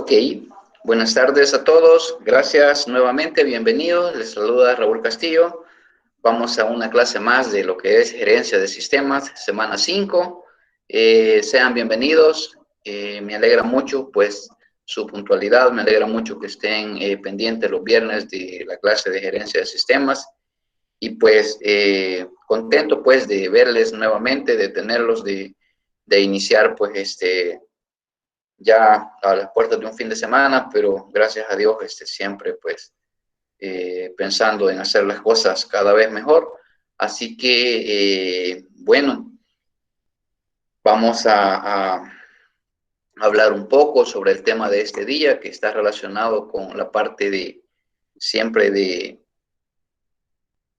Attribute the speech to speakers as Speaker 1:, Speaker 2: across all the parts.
Speaker 1: Ok, buenas tardes a todos, gracias nuevamente, bienvenidos, les saluda Raúl Castillo. Vamos a una clase más de lo que es gerencia de sistemas, semana 5. Sean bienvenidos, me alegra mucho pues su puntualidad, me alegra mucho que estén pendientes los viernes de la clase de gerencia de sistemas y pues contento pues de verles nuevamente, de tenerlos, de iniciar pues ya a las puertas de un fin de semana, pero gracias a Dios siempre pues pensando en hacer las cosas cada vez mejor. Así que, bueno, vamos a hablar un poco sobre el tema de este día que está relacionado con la parte de siempre de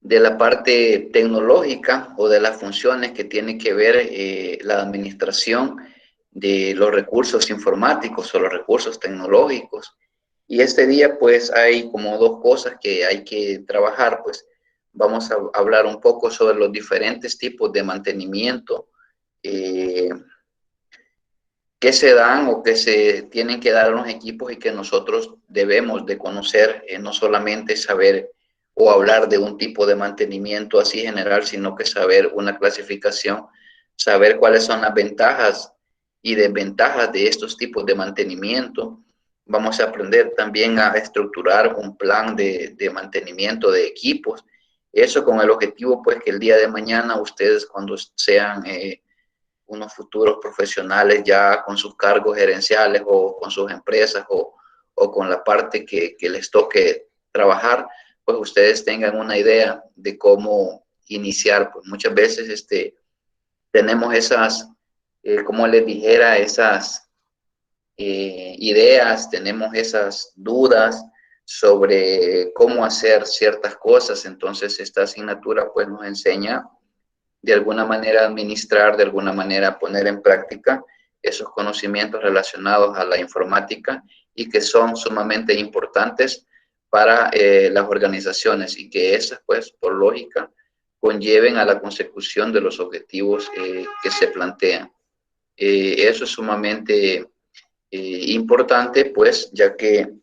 Speaker 1: la parte tecnológica o de las funciones que tiene que ver la administración de los recursos informáticos o los recursos tecnológicos. Y este día pues hay como dos cosas que hay que trabajar, pues vamos a hablar un poco sobre los diferentes tipos de mantenimiento que se dan o que se tienen que dar a los equipos y que nosotros debemos de conocer, no solamente saber o hablar de un tipo de mantenimiento así general, sino que saber una clasificación, saber cuáles son las ventajas y desventajas de estos tipos de mantenimiento. Vamos a aprender también a estructurar un plan de mantenimiento de equipos. Eso con el objetivo, pues, que el día de mañana ustedes cuando sean unos futuros profesionales ya con sus cargos gerenciales o con sus empresas o con la parte que les toque trabajar, pues ustedes tengan una idea de cómo iniciar. Pues muchas veces tenemos esas, como les dijera, esas ideas, tenemos esas dudas sobre cómo hacer ciertas cosas. Entonces esta asignatura pues nos enseña de alguna manera administrar, de alguna manera poner en práctica esos conocimientos relacionados a la informática y que son sumamente importantes para las organizaciones y que esas, pues, por lógica, conlleven a la consecución de los objetivos que se plantean. Eso es sumamente importante, pues, ya que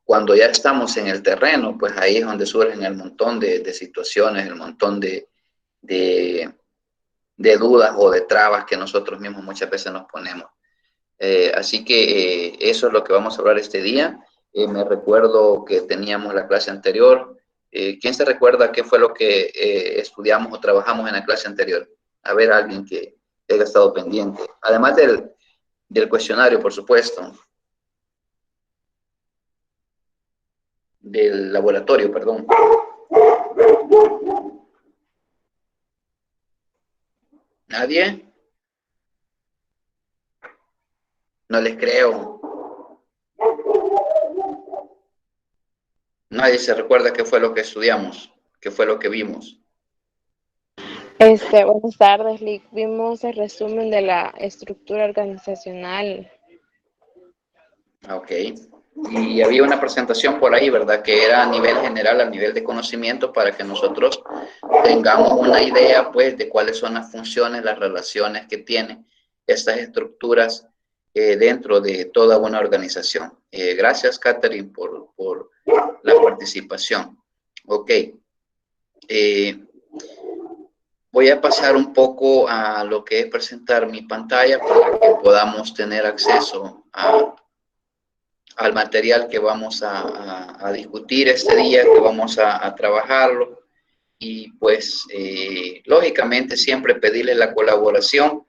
Speaker 1: cuando ya estamos en el terreno, pues ahí es donde surgen el montón de situaciones, el montón de, de dudas o de trabas que nosotros mismos muchas veces nos ponemos. Así que eso es lo que vamos a hablar este día. Me recuerdo que teníamos la clase anterior. ¿Quién se recuerda qué fue lo que estudiamos o trabajamos en la clase anterior? A ver, alguien que haya estado pendiente. Además del cuestionario, por supuesto. Del laboratorio, perdón. ¿Nadie? No les creo. Nadie se recuerda qué fue lo que estudiamos, qué fue lo que vimos.
Speaker 2: Buenas tardes, Lick. Vimos el resumen de la estructura organizacional.
Speaker 1: Ok. Y había una presentación por ahí, ¿verdad? Que era a nivel general, a nivel de conocimiento, para que nosotros tengamos una idea, pues, de cuáles son las funciones, las relaciones que tienen estas estructuras dentro de toda una organización. Gracias, Catherine, por la participación. Ok. Voy a pasar un poco a lo que es presentar mi pantalla para que podamos tener acceso al material que vamos a discutir este día, que vamos a trabajarlo. Y pues, lógicamente, siempre pedirle la colaboración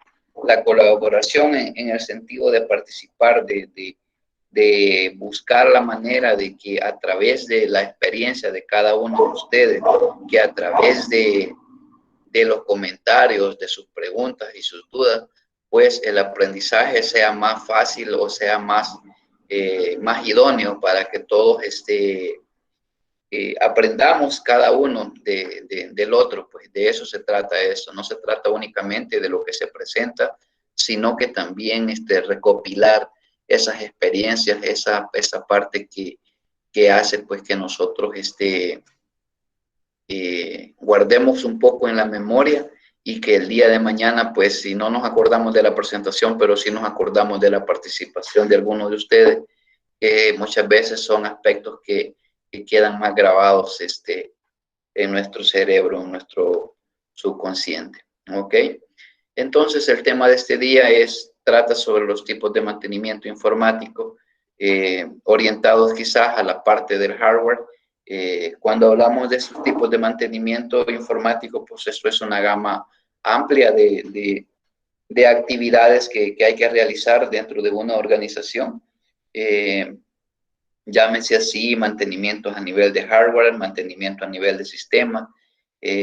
Speaker 1: en el sentido de participar, de buscar la manera de que a través de la experiencia de cada uno de ustedes, que a través de los comentarios, de sus preguntas y sus dudas, pues el aprendizaje sea más fácil o sea más idóneo para que todos aprendamos cada uno del otro. Pues de eso se trata esto. No se trata únicamente de lo que se presenta, sino que también recopilar esas experiencias, esa parte que hace pues que nosotros guardemos un poco en la memoria y que el día de mañana, pues si no nos acordamos de la presentación, pero sí nos acordamos de la participación de algunos de ustedes, muchas veces son aspectos que quedan más grabados en nuestro cerebro, en nuestro subconsciente. ¿Ok? Entonces, el tema de este día trata sobre los tipos de mantenimiento informático, orientados quizás a la parte del hardware. Cuando hablamos de estos tipos de mantenimiento informático, pues esto es una gama amplia de actividades que hay que realizar dentro de una organización. Llámese así, mantenimientos a nivel de hardware, mantenimiento a nivel de sistema,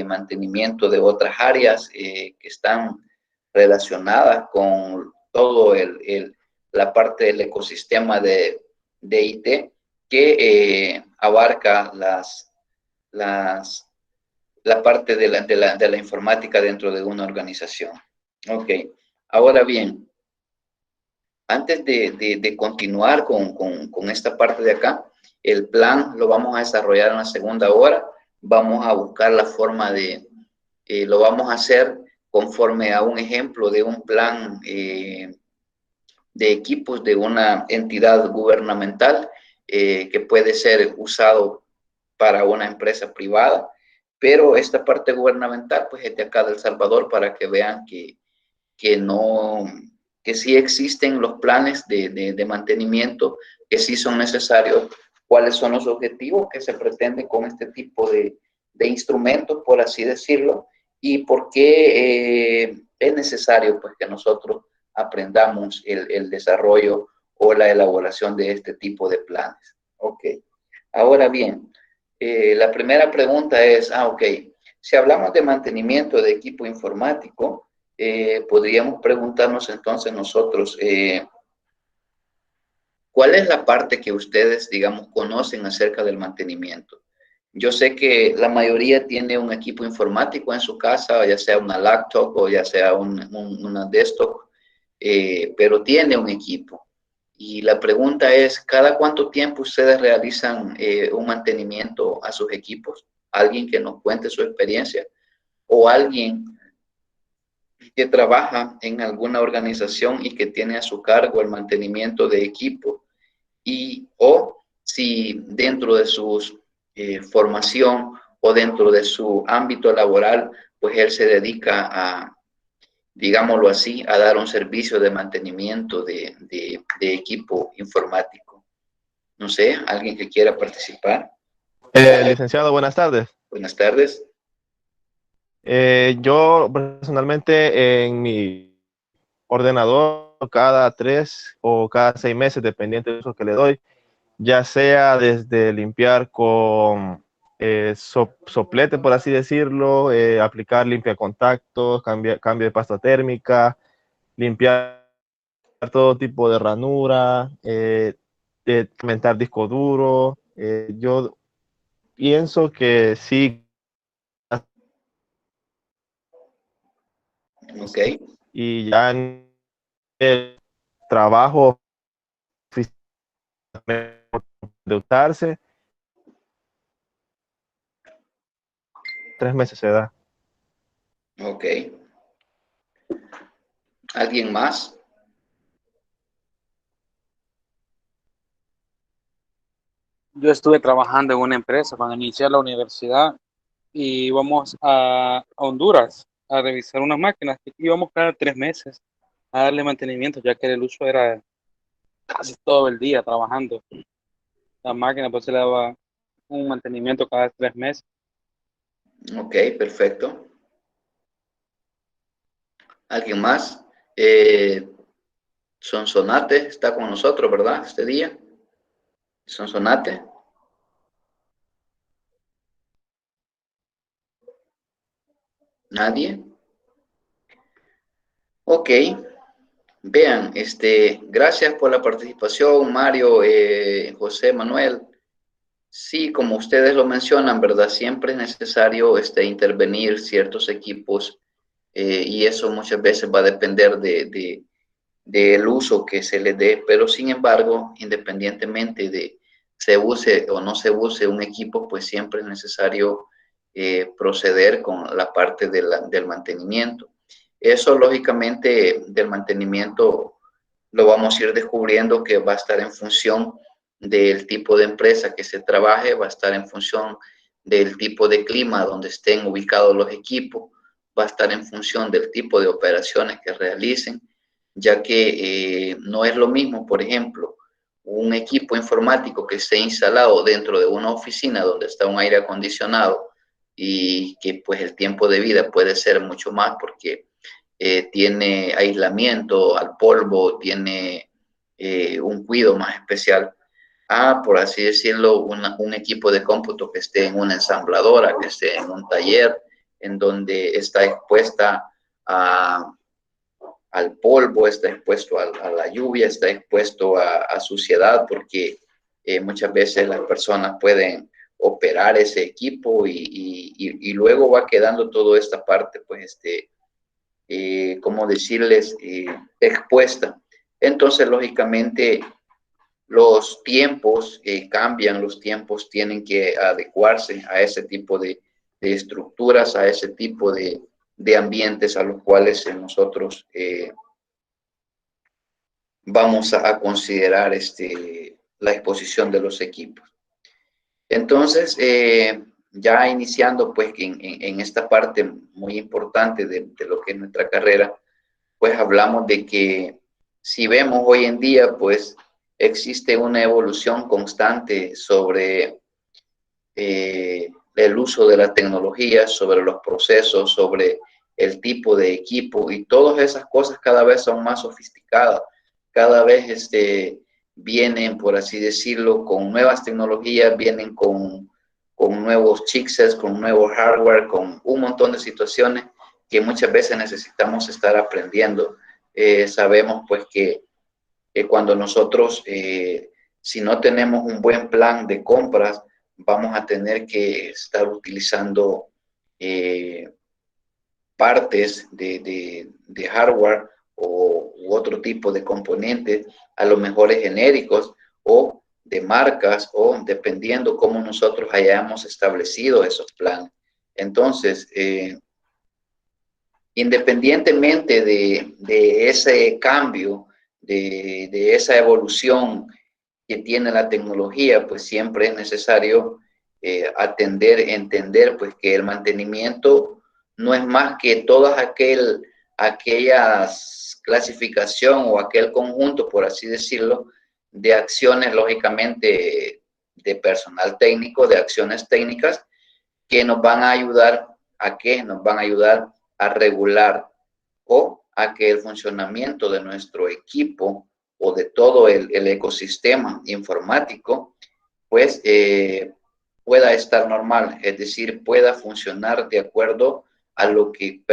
Speaker 1: mantenimiento de otras áreas que están relacionadas con todo la parte del ecosistema de IT que abarca la parte de la informática dentro de una organización. Ok, ahora bien, antes de continuar con esta parte de acá, el plan lo vamos a desarrollar en la segunda hora. Vamos a buscar la forma lo vamos a hacer conforme a un ejemplo de un plan de equipos de una entidad gubernamental que puede ser usado para una empresa privada, pero esta parte gubernamental pues es de acá de El Salvador para que vean que no, que sí existen los planes de mantenimiento, que sí son necesarios, cuáles son los objetivos que se pretenden con este tipo de instrumentos, por así decirlo, y por qué es necesario pues que nosotros aprendamos el desarrollo o la elaboración de este tipo de planes. Ok. Ahora bien, la primera pregunta es, ok, si hablamos de mantenimiento de equipo informático, podríamos preguntarnos entonces nosotros, ¿cuál es la parte que ustedes, digamos, conocen acerca del mantenimiento? Yo sé que la mayoría tiene un equipo informático en su casa, ya sea una laptop o ya sea una desktop, pero tiene un equipo. Y la pregunta es, ¿cada cuánto tiempo ustedes realizan un mantenimiento a sus equipos? ¿Alguien que nos cuente su experiencia? ¿O alguien que trabaja en alguna organización y que tiene a su cargo el mantenimiento de equipo o si dentro de su formación o dentro de su ámbito laboral, pues él se dedica a, digámoslo así, a dar un servicio de mantenimiento de equipo informático? No sé, alguien que quiera participar.
Speaker 3: Licenciado, buenas tardes.
Speaker 1: Buenas tardes.
Speaker 3: Yo personalmente en mi ordenador cada 3 o cada 6 meses, dependiente del uso que le doy, ya sea desde limpiar con soplete, por así decirlo, aplicar limpia contactos, cambio de pasta térmica, limpiar todo tipo de ranura, aumentar disco duro. Yo pienso que sí.
Speaker 1: Ok.
Speaker 3: Y ya en el trabajo de usarse, 3 meses se da.
Speaker 1: Ok. ¿Alguien más?
Speaker 4: Yo estuve trabajando en una empresa cuando inicié la universidad y íbamos a Honduras a revisar unas máquinas. Íbamos cada 3 meses a darle mantenimiento, ya que el uso era casi todo el día trabajando. La máquina pues se le daba un mantenimiento cada 3 meses.
Speaker 1: Ok, perfecto. ¿Alguien más? Sonsonate está con nosotros, ¿verdad? Este día. Sonsonate. ¿Nadie? Ok. Vean, gracias por la participación, Mario, José Manuel. Sí, como ustedes lo mencionan, ¿verdad? Siempre es necesario intervenir ciertos equipos y eso muchas veces va a depender del uso que se le dé, pero sin embargo, independientemente de se use o no se use un equipo, pues siempre es necesario proceder con la parte del mantenimiento. Eso, lógicamente, del mantenimiento lo vamos a ir descubriendo, que va a estar en función del tipo de empresa que se trabaje, va a estar en función del tipo de clima donde estén ubicados los equipos, va a estar en función del tipo de operaciones que realicen, ya que no es lo mismo, por ejemplo, un equipo informático que esté instalado dentro de una oficina donde está un aire acondicionado y que pues el tiempo de vida puede ser mucho más porque tiene aislamiento al polvo, tiene un cuidado más especial a, por así decirlo, un equipo de cómputo que esté en una ensambladora, que esté en un taller, en donde está expuesta al polvo, está expuesto a la lluvia, está expuesto a suciedad, porque muchas veces las personas pueden operar ese equipo y luego va quedando toda esta parte, pues, ¿cómo decirles? Expuesta. Entonces, lógicamente, los tiempos cambian, los tiempos tienen que adecuarse a ese tipo de estructuras, a ese tipo de ambientes a los cuales nosotros vamos a considerar la exposición de los equipos. Entonces, ya iniciando pues en esta parte muy importante de lo que es nuestra carrera, pues hablamos de que si vemos hoy en día, pues existe una evolución constante sobre el uso de la tecnología, sobre los procesos, sobre el tipo de equipo, y todas esas cosas cada vez son más sofisticadas, cada vez vienen, por así decirlo, con nuevas tecnologías, vienen con nuevos chipsets, con nuevo hardware, con un montón de situaciones que muchas veces necesitamos estar aprendiendo. Sabemos pues que cuando nosotros, si no tenemos un buen plan de compras, vamos a tener que estar utilizando partes de hardware u otro tipo de componentes, a lo mejor genéricos o de marcas, o dependiendo cómo nosotros hayamos establecido esos planes. Entonces, independientemente de ese cambio, de esa evolución que tiene la tecnología, pues siempre es necesario entender pues que el mantenimiento no es más que todas aquellas clasificación o aquel conjunto, por así decirlo, de acciones, lógicamente, de personal técnico, de acciones técnicas que nos van a ayudar nos van a ayudar a regular o a que el funcionamiento de nuestro equipo o de todo el ecosistema informático, pues pueda estar normal, es decir, pueda funcionar de acuerdo a lo que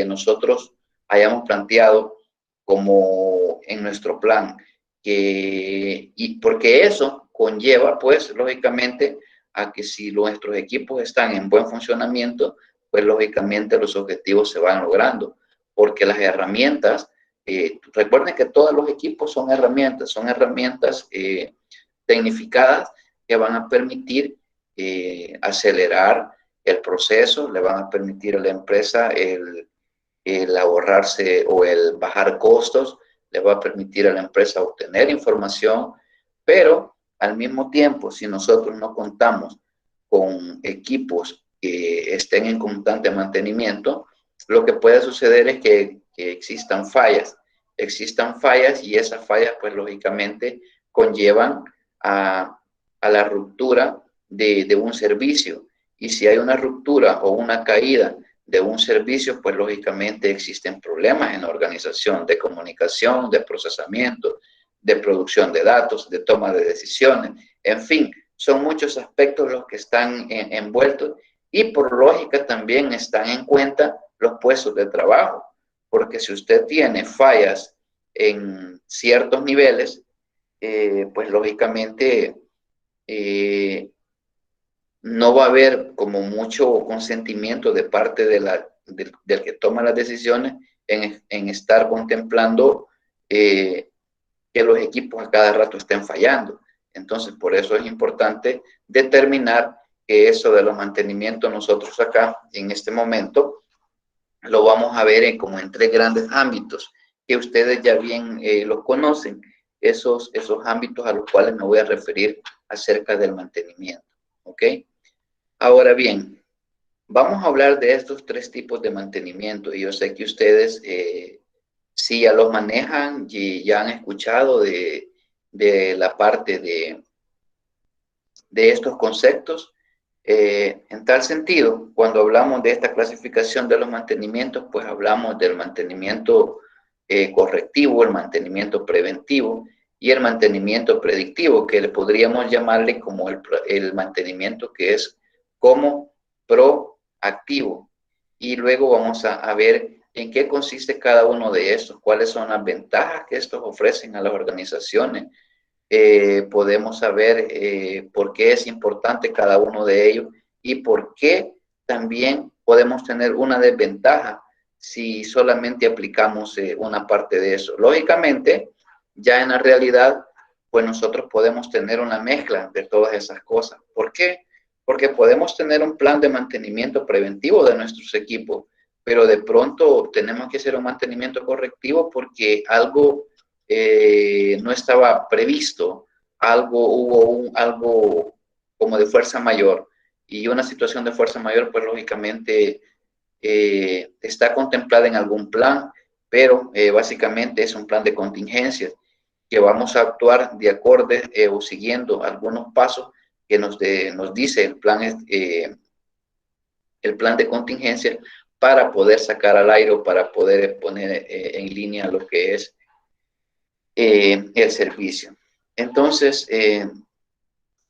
Speaker 1: nosotros hayamos planteado como en nuestro plan. Y porque eso conlleva, pues, lógicamente, a que si nuestros equipos están en buen funcionamiento, pues, lógicamente, los objetivos se van logrando. Porque las herramientas, recuerden que todos los equipos son herramientas tecnificadas que van a permitir acelerar el proceso, le van a permitir a la empresa el ahorrarse o el bajar costos, le va a permitir a la empresa obtener información, pero al mismo tiempo, si nosotros no contamos con equipos que estén en constante mantenimiento, lo que puede suceder es que existan fallas y esas fallas, pues lógicamente, conllevan a la ruptura de un servicio. Y si hay una ruptura o una caída de un servicio, pues lógicamente existen problemas en la organización de comunicación, de procesamiento, de producción de datos, de toma de decisiones. En fin, son muchos aspectos los que están envueltos, y por lógica también están en cuenta los puestos de trabajo, porque si usted tiene fallas en ciertos niveles, pues lógicamente no va a haber como mucho consentimiento de parte del que toma las decisiones en estar contemplando que los equipos a cada rato estén fallando. Entonces, por eso es importante determinar que eso de los mantenimientos nosotros acá en este momento lo vamos a ver como en 3 grandes ámbitos que ustedes ya bien los conocen, esos ámbitos a los cuales me voy a referir acerca del mantenimiento, ¿ok? Ahora bien, vamos a hablar de estos 3 tipos de mantenimiento y yo sé que ustedes sí ya los manejan y ya han escuchado de la parte de estos conceptos. En tal sentido, cuando hablamos de esta clasificación de los mantenimientos, pues hablamos del mantenimiento correctivo, el mantenimiento preventivo y el mantenimiento predictivo, que le podríamos llamarle como el mantenimiento que es como proactivo. Y luego vamos a ver en qué consiste cada uno de estos, cuáles son las ventajas que estos ofrecen a las organizaciones. Podemos saber por qué es importante cada uno de ellos y por qué también podemos tener una desventaja si solamente aplicamos una parte de eso. Lógicamente, ya en la realidad, pues nosotros podemos tener una mezcla de todas esas cosas. ¿Por qué? Porque podemos tener un plan de mantenimiento preventivo de nuestros equipos, pero de pronto tenemos que hacer un mantenimiento correctivo porque algo no estaba previsto, hubo algo como de fuerza mayor, y una situación de fuerza mayor, pues lógicamente está contemplada en algún plan, pero básicamente es un plan de contingencia que vamos a actuar de acuerdo o siguiendo algunos pasos que nos dice el plan de contingencia para poder sacar al aire o para poder poner en línea lo que es el servicio. Entonces,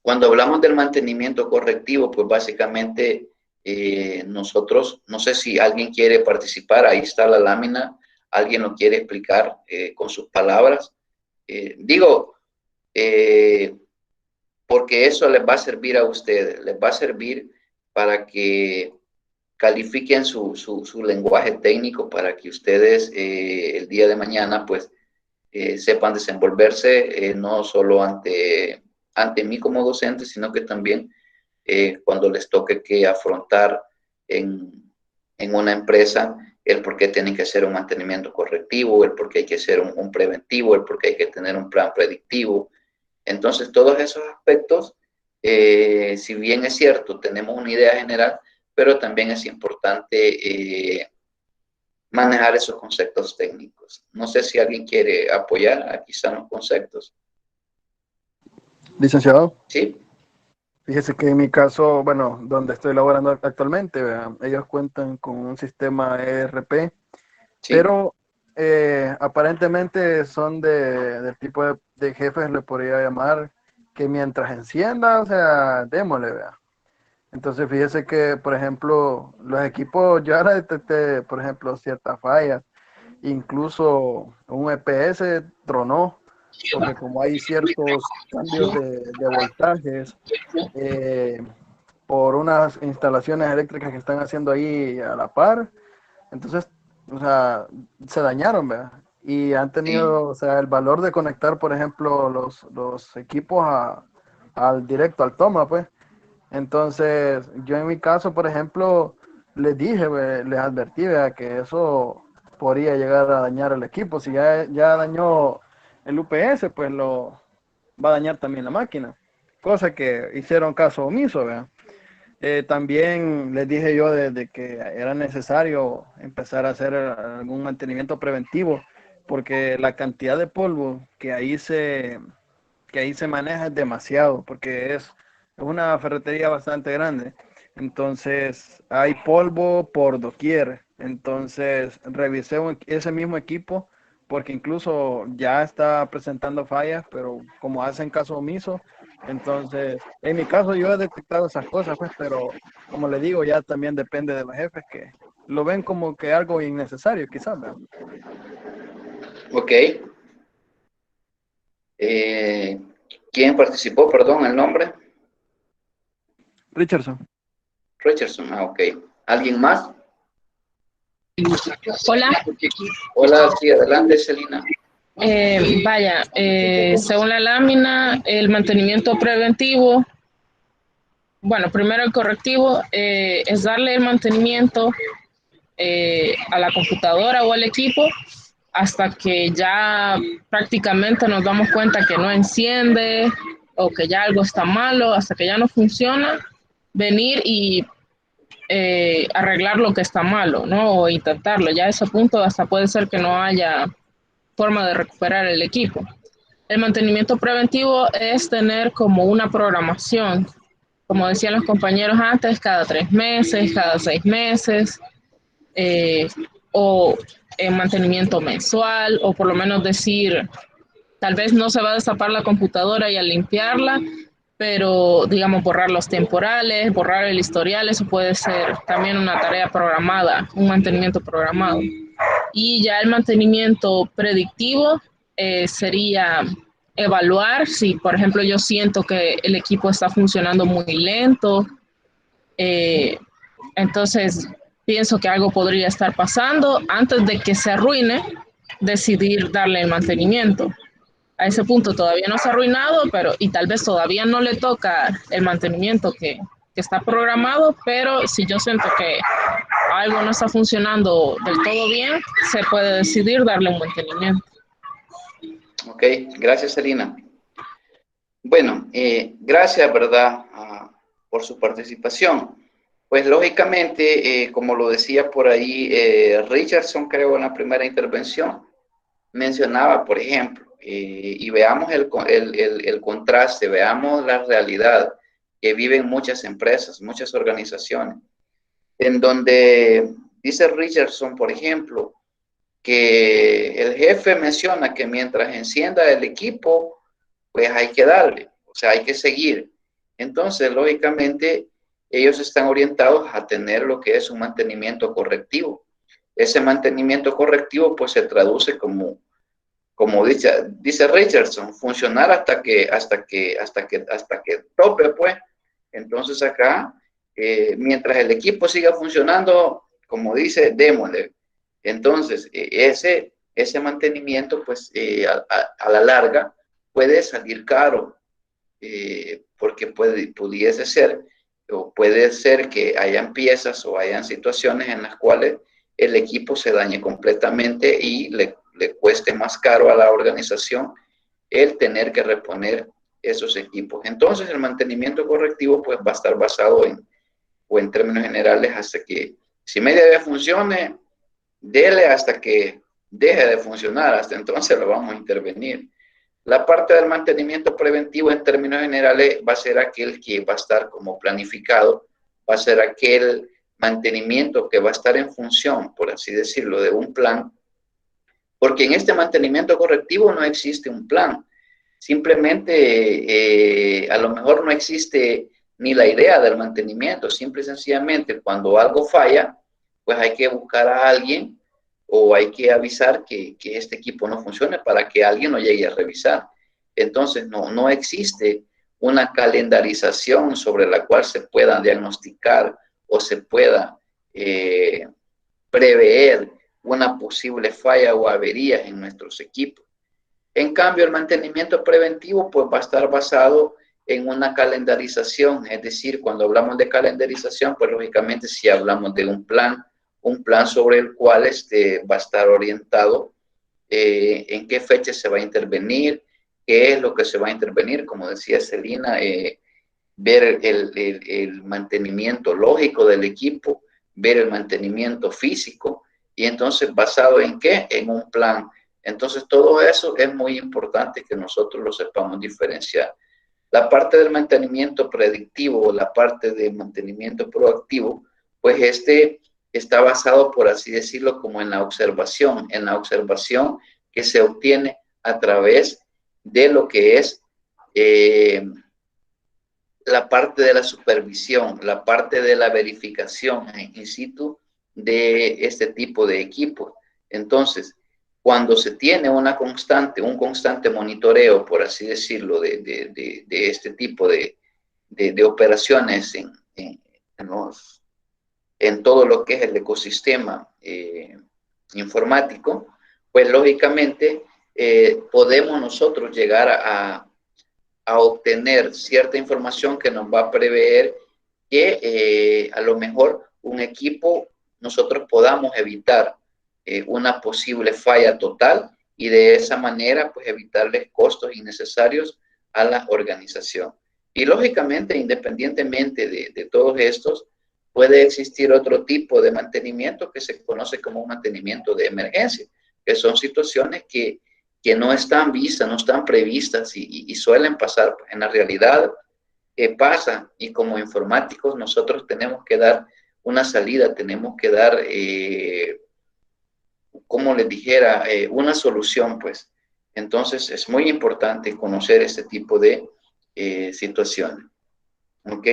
Speaker 1: cuando hablamos del mantenimiento correctivo, pues básicamente nosotros, no sé si alguien quiere participar, ahí está la lámina, alguien lo quiere explicar con sus palabras. Porque eso les va a servir a ustedes, les va a servir para que califiquen su lenguaje técnico, para que ustedes el día de mañana, pues, sepan desenvolverse no solo ante mí como docente, sino que también cuando les toque que afrontar en una empresa el por qué tienen que hacer un mantenimiento correctivo, el por qué hay que hacer un preventivo, el por qué hay que tener un plan predictivo. Entonces, todos esos aspectos, si bien es cierto, tenemos una idea general, pero también es importante manejar esos conceptos técnicos. No sé si alguien quiere apoyar, aquí están los conceptos.
Speaker 5: Licenciado.
Speaker 1: Sí.
Speaker 5: Fíjese que en mi caso, bueno, donde estoy laborando actualmente, ellos cuentan con un sistema ERP, sí, pero aparentemente son del tipo de jefes, le podría llamar, que mientras encienda, o sea, démosle, vea. Entonces, fíjese que, por ejemplo, los equipos, yo ahora detecté, por ejemplo, ciertas fallas, incluso un EPS tronó, porque como hay ciertos cambios de voltajes por unas instalaciones eléctricas que están haciendo ahí a la par, entonces, o sea, se dañaron, ¿verdad? Y han tenido, o sea, el valor de conectar, por ejemplo, los equipos al directo, al toma, pues. Entonces, yo en mi caso, por ejemplo, les dije, les advertí, ¿verdad?, que eso podría llegar a dañar el equipo. Si ya dañó el UPS, pues lo va a dañar también la máquina. Cosa que hicieron caso omiso, ¿verdad? También les dije yo de que era necesario empezar a hacer algún mantenimiento preventivo, porque la cantidad de polvo que ahí se maneja es demasiado, porque es una ferretería bastante grande. Entonces hay polvo por doquier. Entonces revisé ese mismo equipo, porque incluso ya está presentando fallas, pero como hacen caso omiso, entonces en mi caso yo he detectado esas cosas, pues, pero como le digo, ya también depende de los jefes, que lo ven como que algo innecesario, quizás, ¿verdad?
Speaker 1: Ok. ¿Quién participó? Perdón, el nombre.
Speaker 5: Richardson.
Speaker 1: Richardson, ok. ¿Alguien más?
Speaker 6: Hola.
Speaker 1: Hola, sí, adelante, Celina.
Speaker 6: Según la lámina, el mantenimiento preventivo bueno, primero el correctivo es darle el mantenimiento a la computadora o al equipo hasta que ya prácticamente nos damos cuenta que no enciende o que ya algo está malo, hasta que ya no funciona, venir y arreglar lo que está malo, ¿no? O intentarlo. Ya a ese punto hasta puede ser que no haya forma de recuperar el equipo. El mantenimiento preventivo es tener como una programación, como decían los compañeros antes, cada 3 meses, cada 6 meses, eh, o mantenimiento mensual, o por lo menos decir, tal vez no se va a destapar la computadora y al limpiarla, pero digamos borrar los temporales, borrar el historial, eso puede ser también una tarea programada, un mantenimiento programado. Y ya el mantenimiento predictivo sería evaluar si, por ejemplo, yo siento que el equipo está funcionando muy lento, eh, entonces pienso que algo podría estar pasando antes de que se arruine, decidir darle el mantenimiento. A ese punto todavía no se ha arruinado, pero y tal vez todavía no le toca el mantenimiento que está programado, pero si yo siento que algo no está funcionando del todo bien, se puede decidir darle un mantenimiento.
Speaker 1: Ok, gracias, Selina. Bueno, gracias, ¿verdad?, por su participación. Pues lógicamente, como lo decía por ahí Richardson, creo, en la primera intervención, mencionaba, por ejemplo, y veamos el contraste, veamos la realidad que viven muchas empresas, muchas organizaciones, en donde dice Richardson, por ejemplo, que el jefe menciona que mientras encienda el equipo, pues hay que darle, o sea, hay que seguir. Entonces, lógicamente, ellos están orientados a tener lo que es un mantenimiento correctivo. Ese mantenimiento correctivo, pues se traduce como dice Richardson, funcionar hasta que tope, pues. Entonces acá, mientras el equipo siga funcionando, como dice, démosle. Entonces, ese mantenimiento, pues, a la larga puede salir caro, porque pudiese ser, o puede ser que hayan piezas o hayan situaciones en las cuales el equipo se dañe completamente y le cueste más caro a la organización el tener que reponer esos equipos. Entonces, el mantenimiento correctivo pues va a estar basado en términos generales, hasta que, si media vez funcione, dele hasta que deje de funcionar, hasta entonces lo vamos a intervenir. La parte del mantenimiento preventivo en términos generales va a ser aquel que va a estar como planificado, va a ser aquel mantenimiento que va a estar en función, por así decirlo, de un plan, porque en este mantenimiento correctivo no existe un plan. Simplemente, a lo mejor no existe ni la idea del mantenimiento. Simple y sencillamente, cuando algo falla, pues hay que buscar a alguien o hay que avisar que este equipo no funcione para que alguien lo llegue a revisar. Entonces, no existe una calendarización sobre la cual se pueda diagnosticar o se pueda prever una posible falla o averías en nuestros equipos. En cambio, el mantenimiento preventivo pues va a estar basado en una calendarización, es decir, cuando hablamos de calendarización, pues lógicamente si hablamos de un plan sobre el cual va a estar orientado en qué fecha se va a intervenir, qué es lo que se va a intervenir, como decía Selina, ver el mantenimiento lógico del equipo, ver el mantenimiento físico, y entonces basado en qué, en un plan. Entonces todo eso es muy importante que nosotros lo sepamos diferenciar. La parte del mantenimiento predictivo, la parte de mantenimiento proactivo, pues está basado, por así decirlo, como en la observación que se obtiene a través de lo que es la parte de la supervisión, la parte de la verificación in situ de este tipo de equipos. Entonces, cuando se tiene un constante monitoreo, por así decirlo, de este tipo de operaciones en todo lo que es el ecosistema informático, pues lógicamente podemos nosotros llegar a obtener cierta información que nos va a prever que a lo mejor un equipo nosotros podamos evitar una posible falla total y de esa manera pues evitarles costos innecesarios a la organización. Y lógicamente, independientemente de todos estos, puede existir otro tipo de mantenimiento que se conoce como un mantenimiento de emergencia, que son situaciones que no están vistas, no están previstas y suelen pasar. En la realidad pasa, y como informáticos nosotros tenemos que dar una salida, tenemos que dar, como les dijera, una solución, pues. Entonces es muy importante conocer este tipo de situaciones. ¿Ok?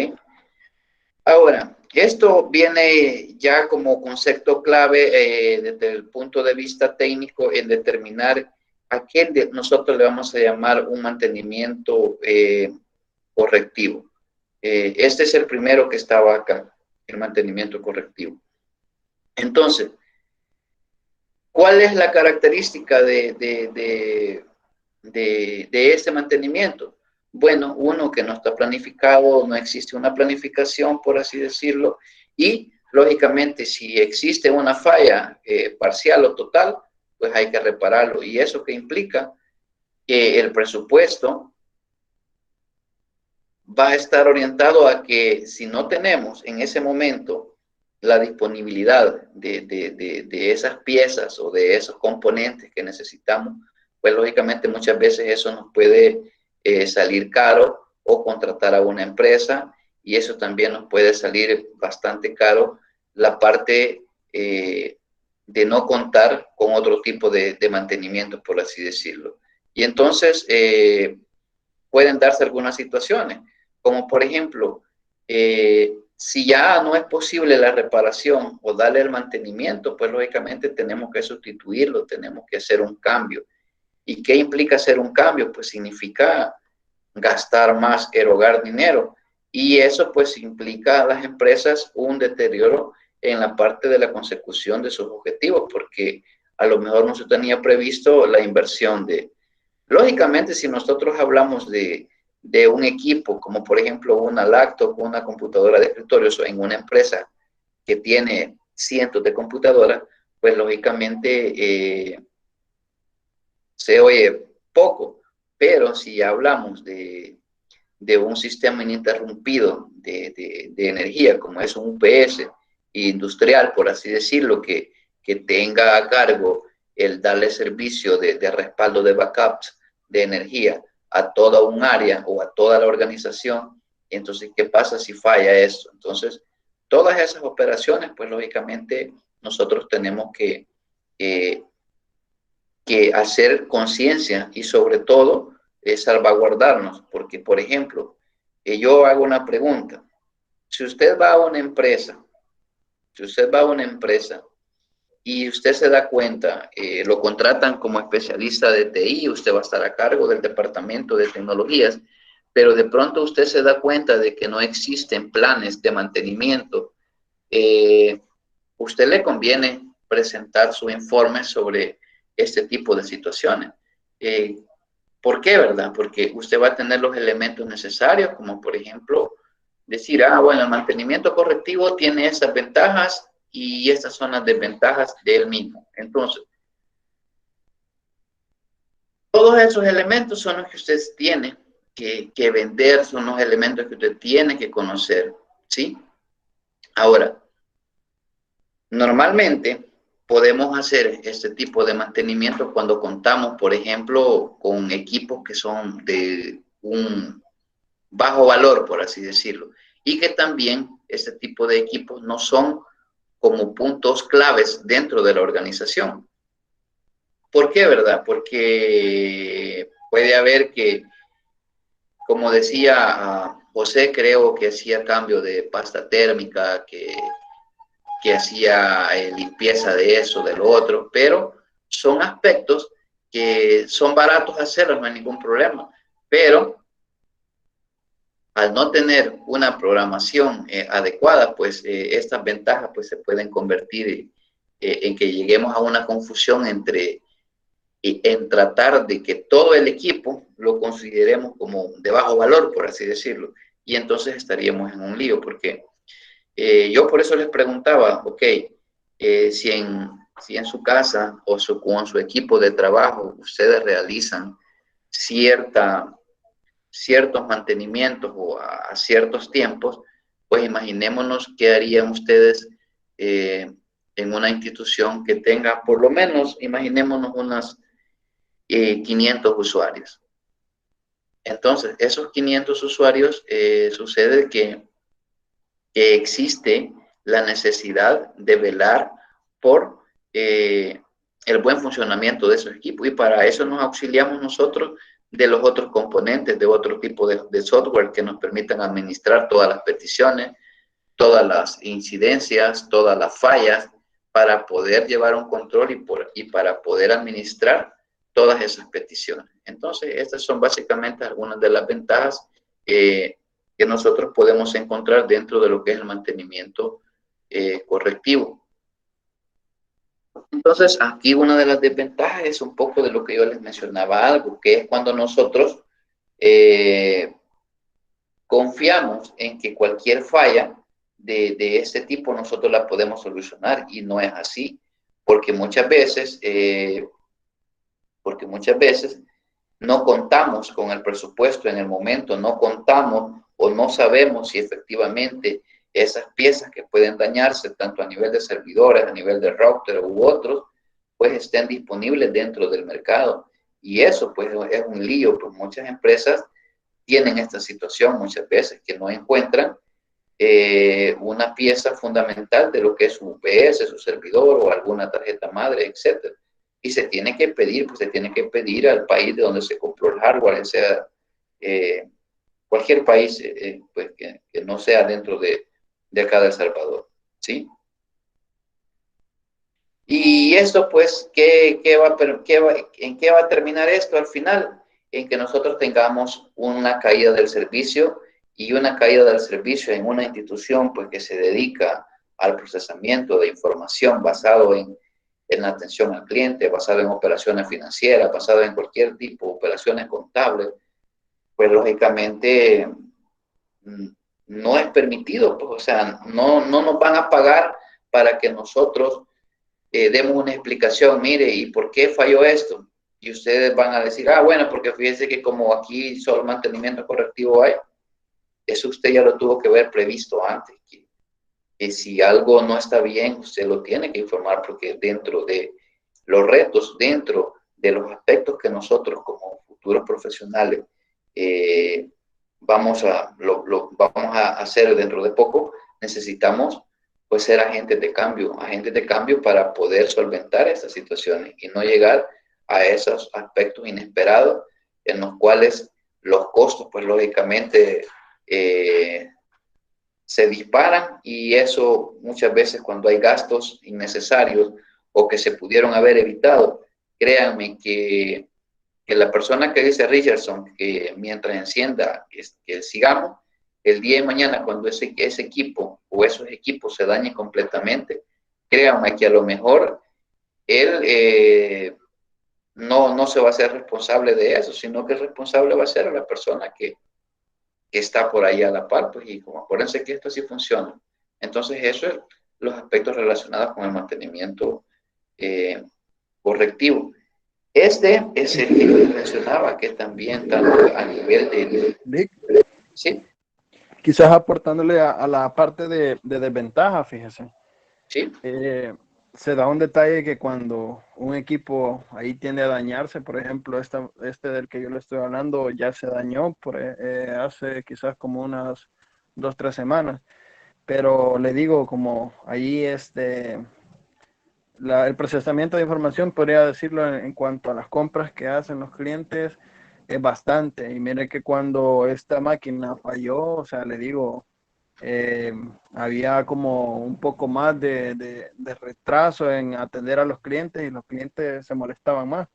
Speaker 1: Ahora, esto viene ya como concepto clave desde el punto de vista técnico en determinar a qué nosotros le vamos a llamar un mantenimiento correctivo. Este es el primero que estaba acá, el mantenimiento correctivo. Entonces, ¿cuál es la característica de este mantenimiento? Bueno, uno, que no está planificado, no existe una planificación, por así decirlo, y lógicamente si existe una falla parcial o total, pues hay que repararlo. ¿Y eso qué implica? Que el presupuesto va a estar orientado a que si no tenemos en ese momento la disponibilidad de esas piezas o de esos componentes que necesitamos, pues lógicamente muchas veces eso nos puede salir caro, o contratar a una empresa, y eso también nos puede salir bastante caro, la parte de no contar con otro tipo de mantenimiento, por así decirlo. Y entonces pueden darse algunas situaciones, como por ejemplo, si ya no es posible la reparación o darle el mantenimiento, pues lógicamente tenemos que sustituirlo, tenemos que hacer un cambio. ¿Y qué implica hacer un cambio? Pues significa gastar más, erogar dinero. Y eso pues implica a las empresas un deterioro en la parte de la consecución de sus objetivos, porque a lo mejor no se tenía previsto la inversión de... Lógicamente, si nosotros hablamos de un equipo, como por ejemplo una laptop, una computadora de escritorio, o en una empresa que tiene cientos de computadoras, pues lógicamente se oye poco, pero si hablamos de un sistema ininterrumpido de energía, como es un UPS industrial, por así decirlo, que tenga a cargo el darle servicio de respaldo de backups de energía a toda un área o a toda la organización. Entonces, ¿qué pasa si falla eso? Entonces, todas esas operaciones, pues lógicamente nosotros tenemos que hacer conciencia y sobre todo salvaguardarnos, porque por ejemplo, yo hago una pregunta: si usted va a una empresa, y usted se da cuenta, lo contratan como especialista de TI, usted va a estar a cargo del departamento de tecnologías, pero de pronto usted se da cuenta de que no existen planes de mantenimiento, usted le conviene presentar su informe sobre este tipo de situaciones. ¿Por qué, verdad? Porque usted va a tener los elementos necesarios, como por ejemplo decir, bueno, el mantenimiento correctivo tiene esas ventajas y estas son las desventajas de él mismo. Entonces, todos esos elementos son los que usted tiene que vender, son los elementos que usted tiene que conocer, ¿sí? Ahora, normalmente podemos hacer este tipo de mantenimiento cuando contamos, por ejemplo, con equipos que son de un bajo valor, por así decirlo, y que también este tipo de equipos no son como puntos claves dentro de la organización. ¿Por qué, verdad? Porque puede haber que, como decía José, creo que hacía cambio de pasta térmica, que hacía limpieza de eso, de lo otro, pero son aspectos que son baratos hacerlos, no hay ningún problema, pero al no tener una programación adecuada, pues estas ventajas pues, se pueden convertir en que lleguemos a una confusión en tratar de que todo el equipo lo consideremos como de bajo valor, por así decirlo. y entonces estaríamos en un lío, porque yo por eso les preguntaba, ok, si en su casa o con su equipo de trabajo ustedes realizan ciertos mantenimientos o a ciertos tiempos, pues imaginémonos qué harían ustedes en una institución que tenga por lo menos, imaginémonos unas 500 usuarios. Entonces, esos 500 usuarios sucede que existe la necesidad de velar por el buen funcionamiento de esos equipos, y para eso nos auxiliamos nosotros de los otros componentes, de otro tipo de software que nos permitan administrar todas las peticiones, todas las incidencias, todas las fallas, para poder llevar un control y para poder administrar todas esas peticiones. Entonces, estas son básicamente algunas de las ventajas que nosotros podemos encontrar dentro de lo que es el mantenimiento correctivo. Entonces, aquí una de las desventajas es un poco de lo que yo les mencionaba algo, que es cuando nosotros confiamos en que cualquier falla de este tipo nosotros la podemos solucionar, y no es así, porque muchas veces no contamos con el presupuesto en el momento, no contamos o no sabemos si efectivamente esas piezas que pueden dañarse, tanto a nivel de servidores, a nivel de router u otros, pues estén disponibles dentro del mercado. Y eso pues es un lío, pues muchas empresas tienen esta situación muchas veces, que no encuentran una pieza fundamental de lo que es su UPS, su servidor o alguna tarjeta madre, etcétera. Y se tiene que pedir, pues se tiene que pedir al país de donde se compró el hardware, sea cualquier país pues que no sea dentro de acá de El Salvador, ¿sí? Y esto, pues, ¿en qué va a terminar esto al final? En que nosotros tengamos una caída del servicio, y una caída del servicio en una institución, pues, que se dedica al procesamiento de información basado en la atención al cliente, basado en operaciones financieras, basado en cualquier tipo de operaciones contables, pues, lógicamente, no es permitido, pues, o sea, no nos van a pagar para que nosotros demos una explicación, mire, ¿y por qué falló esto? Y ustedes van a decir, bueno, porque fíjense que como aquí solo mantenimiento correctivo hay, eso usted ya lo tuvo que haber previsto antes, que si algo no está bien, usted lo tiene que informar, porque dentro de los retos, dentro de los aspectos que nosotros como futuros profesionales vamos a hacer dentro de poco, necesitamos pues ser agentes de cambio para poder solventar estas situaciones y no llegar a esos aspectos inesperados en los cuales los costos, pues lógicamente, se disparan, y eso muchas veces cuando hay gastos innecesarios o que se pudieron haber evitado, créanme que la persona que dice Richardson, que mientras encienda, que sigamos, el día de mañana cuando ese equipo o esos equipos se dañen completamente, créanme que a lo mejor él no se va a hacer responsable de eso, sino que el responsable va a ser la persona que está por ahí a la par, pues, y como acuérdense que esto sí funciona. Entonces, eso es los aspectos relacionados con el mantenimiento correctivo. Este es el que yo mencionaba, que también tanto a nivel de...
Speaker 5: Vic,
Speaker 1: Sí,
Speaker 5: quizás aportándole a la parte de desventaja, fíjese.
Speaker 1: sí,
Speaker 5: Se da un detalle que cuando un equipo ahí tiende a dañarse, por ejemplo, este del que yo le estoy hablando ya se dañó hace quizás como unas 2, 3 semanas, pero le digo, como ahí el procesamiento de información, podría decirlo, en cuanto a las compras que hacen los clientes, es bastante. Y mire que cuando esta máquina falló, o sea, le digo, había como un poco más de retraso en atender a los clientes, y los clientes se molestaban más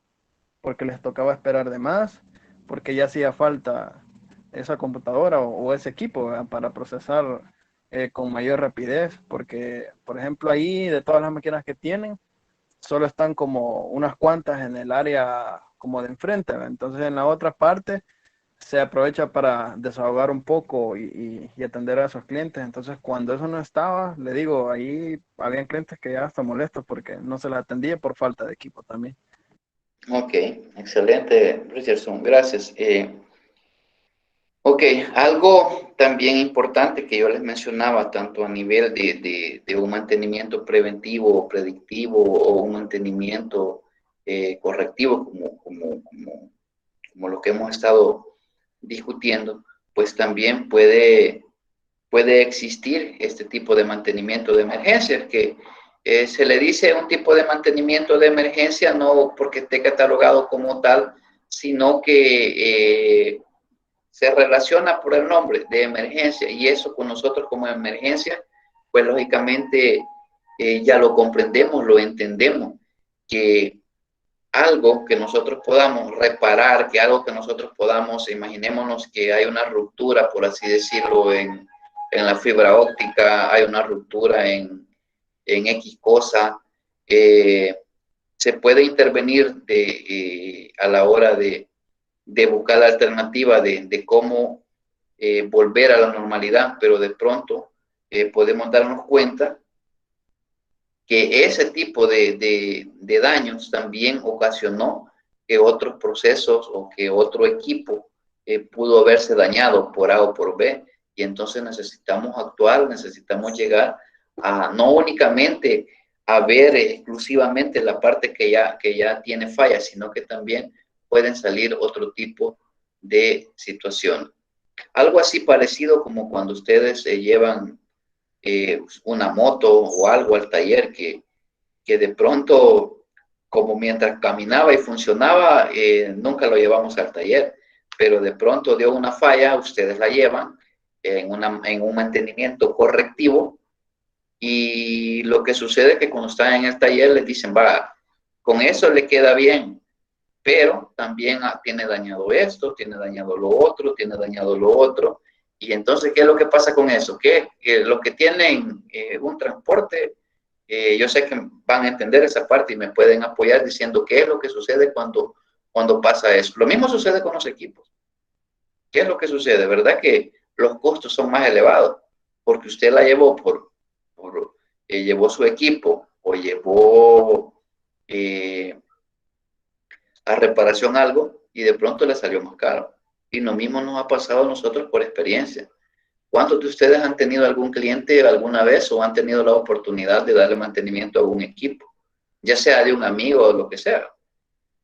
Speaker 5: porque les tocaba esperar de más, porque ya hacía falta esa computadora o ese equipo, ¿verdad?, para procesar con mayor rapidez, porque, por ejemplo, ahí de todas las máquinas que tienen, solo están como unas cuantas en el área como de enfrente, ¿verdad? Entonces en la otra parte se aprovecha para desahogar un poco y atender a sus clientes. Entonces, cuando eso no estaba, le digo, ahí habían clientes que ya hasta molestos porque no se les atendía por falta de equipo también.
Speaker 1: Ok, excelente, Richardson, gracias. Ok, algo también importante que yo les mencionaba, tanto a nivel de un mantenimiento preventivo o predictivo o un mantenimiento correctivo como lo que hemos estado discutiendo, pues también puede existir este tipo de mantenimiento de emergencias, que se le dice un tipo de mantenimiento de emergencia no porque esté catalogado como tal, sino que se relaciona por el nombre de emergencia, y eso con nosotros como emergencia, pues lógicamente ya lo comprendemos, lo entendemos, que algo que nosotros podamos reparar, que algo que nosotros podamos, imaginémonos que hay una ruptura, por así decirlo, en la fibra óptica, hay una ruptura en X cosa, se puede intervenir a la hora de buscar la alternativa de cómo volver a la normalidad, pero de pronto podemos darnos cuenta que ese tipo de daños también ocasionó que otros procesos o que otro equipo pudo haberse dañado por A o por B, y entonces necesitamos actuar, necesitamos llegar a no únicamente a ver exclusivamente la parte que ya tiene fallas, sino que también pueden salir otro tipo de situaciones. Algo así parecido como cuando ustedes se llevan una moto o algo al taller que de pronto, como mientras caminaba y funcionaba, nunca lo llevamos al taller, pero de pronto dio una falla, ustedes la llevan en un mantenimiento correctivo, y lo que sucede es que cuando están en el taller les dicen, va, con eso le queda bien, pero también tiene dañado esto, tiene dañado lo otro, tiene dañado lo otro. Y entonces, ¿qué es lo que pasa con eso? Que los que tienen un transporte, yo sé que van a entender esa parte y me pueden apoyar diciendo qué es lo que sucede cuando pasa eso. Lo mismo sucede con los equipos. ¿Qué es lo que sucede? ¿Verdad que los costos son más elevados? Porque usted la llevó llevó su equipo o llevó a reparación algo y de pronto le salió más caro. Y lo mismo nos ha pasado a nosotros por experiencia. ¿Cuántos de ustedes han tenido algún cliente alguna vez o han tenido la oportunidad de darle mantenimiento a algún equipo? Ya sea de un amigo o lo que sea.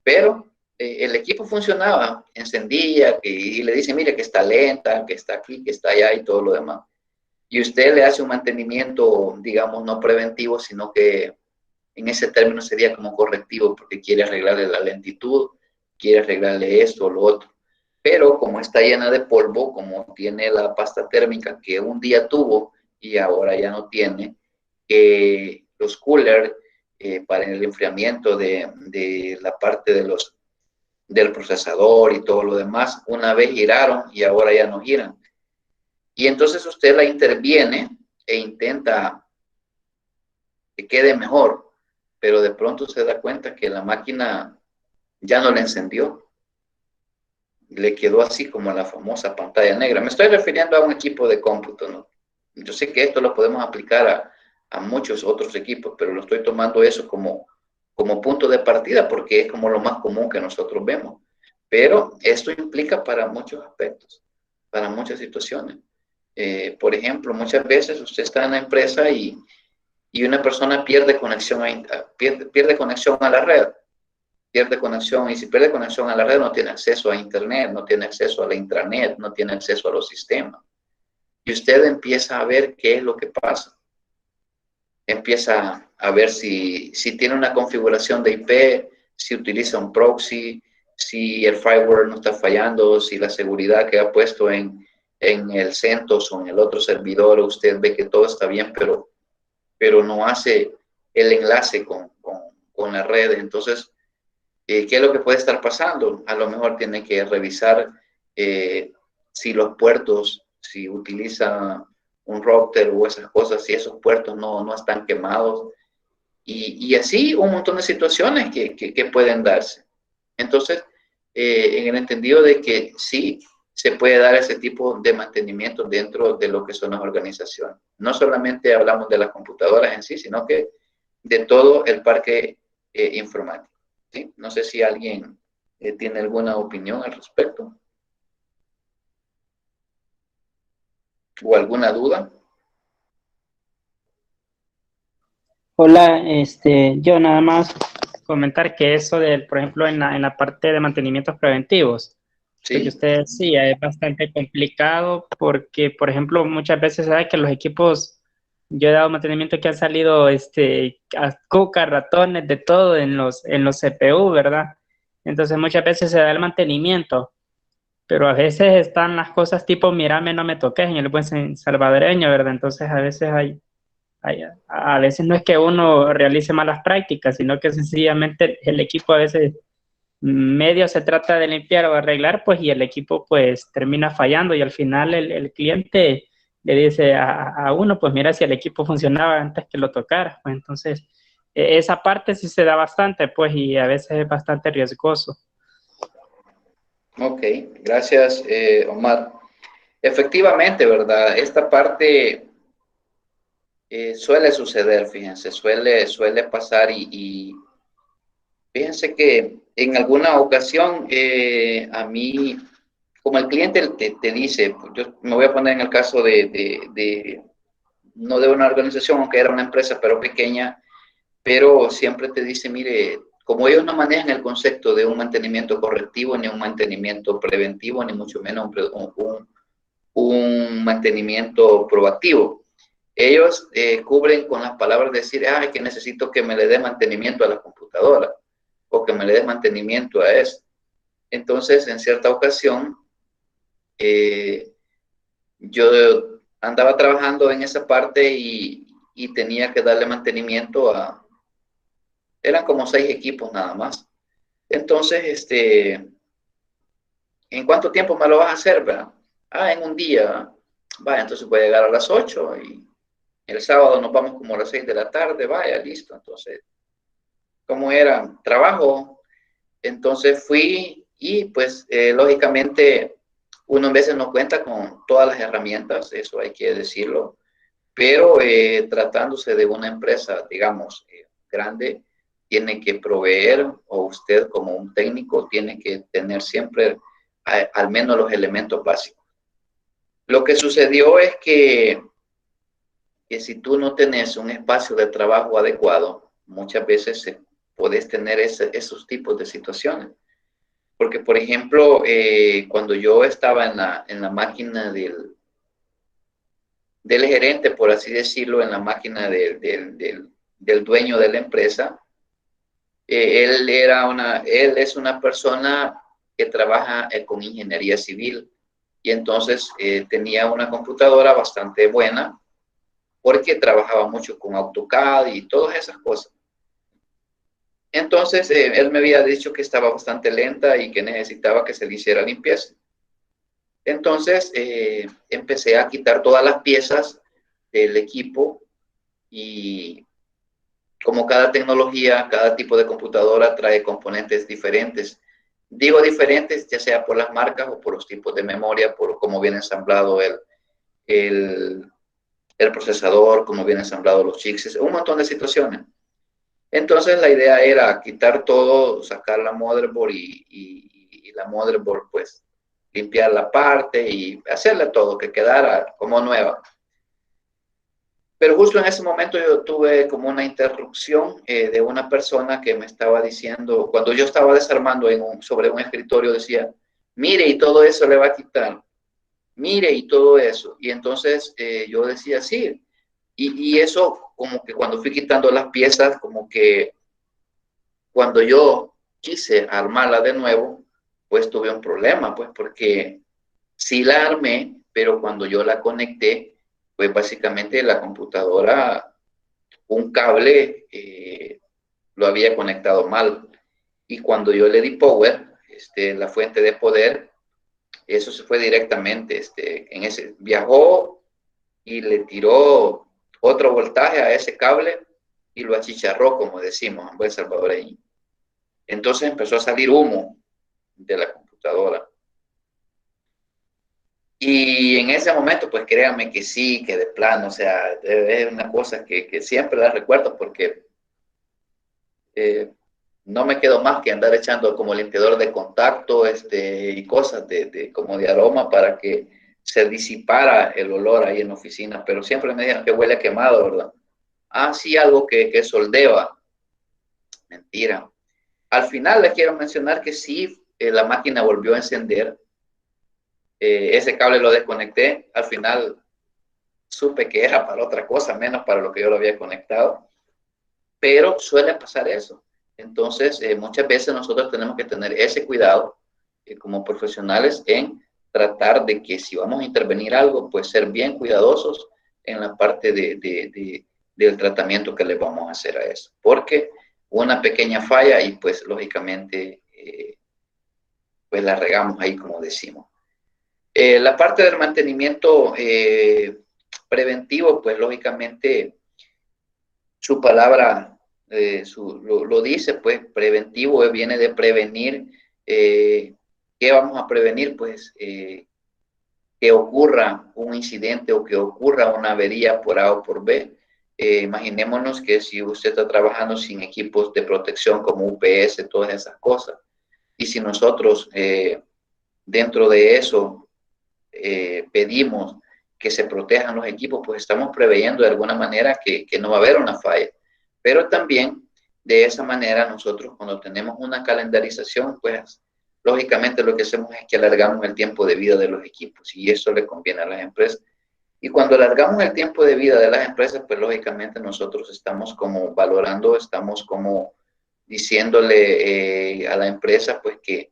Speaker 1: Pero el equipo funcionaba, encendía y le dice, mire que está lenta, que está aquí, que está allá y todo lo demás. Y usted le hace un mantenimiento, digamos, no preventivo, sino que en ese término sería como correctivo, porque quiere arreglarle la lentitud, quiere arreglarle esto o lo otro. Pero como está llena de polvo, como tiene la pasta térmica que un día tuvo y ahora ya no tiene, los coolers para el enfriamiento de la parte del procesador y todo lo demás, una vez giraron y ahora ya no giran. Y entonces usted la interviene e intenta que quede mejor, pero de pronto se da cuenta que la máquina ya no le encendió, le quedó así como la famosa pantalla negra. Me estoy refiriendo a un equipo de cómputo, ¿no? Yo sé que esto lo podemos aplicar a muchos otros equipos, pero lo estoy tomando eso como punto de partida porque es como lo más común que nosotros vemos. Pero esto implica para muchos aspectos, para muchas situaciones. Por ejemplo, muchas veces usted está en la empresa y una persona pierde conexión pierde conexión a la red, pierde conexión, y si pierde conexión a la red no tiene acceso a internet, no tiene acceso a la intranet, no tiene acceso a los sistemas. Y usted empieza a ver qué es lo que pasa. Empieza a ver si tiene una configuración de IP, si utiliza un proxy, si el firewall no está fallando, si la seguridad que ha puesto en el CentOS o en el otro servidor, usted ve que todo está bien, pero no hace el enlace con la red. Entonces, ¿qué es lo que puede estar pasando? A lo mejor tiene que revisar si los puertos, si utiliza un router o esas cosas, si esos puertos no están quemados. Y así un montón de situaciones que pueden darse. Entonces, en el entendido de que sí se puede dar ese tipo de mantenimiento dentro de lo que son las organizaciones. No solamente hablamos de las computadoras en sí, sino que de todo el parque informático. ¿Sí? No sé si alguien tiene alguna opinión al respecto o alguna duda.
Speaker 7: Hola, yo nada más comentar que eso del, por ejemplo, en la parte de mantenimientos preventivos, lo que
Speaker 1: Sí,
Speaker 7: usted decía es bastante complicado porque, por ejemplo, muchas veces se da que los equipos, yo he dado mantenimiento que han salido, cucas, ratones, de todo en los CPU, ¿verdad? Entonces muchas veces se da el mantenimiento, pero a veces están las cosas tipo, mírame, no me toques, en el buen salvadoreño, ¿verdad? Entonces a veces a veces no es que uno realice malas prácticas, sino que sencillamente el equipo a veces medio se trata de limpiar o arreglar, pues y el equipo pues termina fallando y al final el cliente le dice a uno, pues mira si el equipo funcionaba antes que lo tocara, pues entonces esa parte sí se da bastante, pues y a veces es bastante riesgoso.
Speaker 1: ok, gracias, Omar. Efectivamente, ¿verdad? Esta parte suele suceder, fíjense, suele pasar y fíjense que en alguna ocasión a mí, como el cliente te dice, pues, yo me voy a poner en el caso no de una organización, aunque era una empresa, pero pequeña, pero siempre te dice, mire, como ellos no manejan el concepto de un mantenimiento correctivo, ni un mantenimiento preventivo, ni mucho menos un mantenimiento proactivo. Ellos cubren con las palabras decir, ay, que necesito que me le dé mantenimiento a la computadora o que me le dé mantenimiento a eso. Entonces, en cierta ocasión, yo andaba trabajando en esa parte y tenía que darle mantenimiento eran como 6 equipos nada más. Entonces, ¿en cuánto tiempo me lo vas a hacer? ¿Verdad? Ah, en un día. Vaya, entonces voy a llegar a las 8 y el sábado nos vamos como a las 6 de la tarde. Vaya, listo. Entonces, como era trabajo, entonces fui y pues lógicamente uno en veces no cuenta con todas las herramientas, eso hay que decirlo, pero tratándose de una empresa, digamos, grande, tiene que proveer, o usted como un técnico tiene que tener siempre al menos los elementos básicos. Lo que sucedió es que si tú no tenés un espacio de trabajo adecuado, muchas veces puedes tener esos tipos de situaciones. Porque, por ejemplo, cuando yo estaba en la máquina del gerente, por así decirlo, en la máquina del dueño de la empresa, él es una persona que trabaja con ingeniería civil y entonces tenía una computadora bastante buena porque trabajaba mucho con AutoCAD y todas esas cosas. Entonces, él me había dicho que estaba bastante lenta y que necesitaba que se le hiciera limpieza. Entonces, empecé a quitar todas las piezas del equipo y como cada tecnología, cada tipo de computadora trae componentes diferentes. Digo diferentes, ya sea por las marcas o por los tipos de memoria, por cómo viene ensamblado el, el procesador, cómo viene ensamblado los chips, un montón de situaciones. Entonces la idea era quitar todo, sacar la motherboard y la motherboard pues limpiar la parte y hacerle todo, que quedara como nueva. Pero justo en ese momento yo tuve como una interrupción de una persona que me estaba diciendo, cuando yo estaba desarmando sobre un escritorio, decía, mire, y todo eso le va a quitar, mire, y todo eso. Y entonces yo decía, sí. Y eso como que cuando fui quitando las piezas, como que cuando yo quise armarla de nuevo, pues tuve un problema, pues porque sí la armé, pero cuando yo la conecté, pues básicamente la computadora, un cable lo había conectado mal. Y cuando yo le di power, la fuente de poder, eso se fue directamente, viajó y le tiró otro voltaje a ese cable y lo achicharró, como decimos en buen salvadoreño. Entonces empezó a salir humo de la computadora. Y en ese momento, pues créanme que sí, que de plano, o sea, es una cosa que siempre la recuerdo porque no me quedo más que andar echando como limpiador de contacto y cosas como de aroma para que se disipara el olor ahí en la oficina, pero siempre me dijeron que huele a quemado, ¿verdad? Ah, sí, algo que soldeba. Mentira. Al final les quiero mencionar que sí, la máquina volvió a encender. Ese cable lo desconecté. Al final supe que era para otra cosa, menos para lo que yo lo había conectado. Pero suele pasar eso. Entonces, muchas veces nosotros tenemos que tener ese cuidado como profesionales en tratar de que si vamos a intervenir algo, pues ser bien cuidadosos en la parte del tratamiento que le vamos a hacer a eso. Porque una pequeña falla y pues lógicamente pues la regamos ahí como decimos. La parte del mantenimiento preventivo, pues lógicamente su palabra lo dice, pues preventivo viene de prevenir. ¿Qué vamos a prevenir? Pues que ocurra un incidente o que ocurra una avería por A o por B. Imaginémonos que si usted está trabajando sin equipos de protección como UPS, todas esas cosas, y si nosotros dentro de eso pedimos que se protejan los equipos, pues estamos preveyendo de alguna manera que no va a haber una falla. Pero también de esa manera nosotros cuando tenemos una calendarización, pues lógicamente lo que hacemos es que alargamos el tiempo de vida de los equipos y eso le conviene a las empresas. Y cuando alargamos el tiempo de vida de las empresas, pues lógicamente nosotros estamos como valorando, estamos como diciéndole a la empresa pues que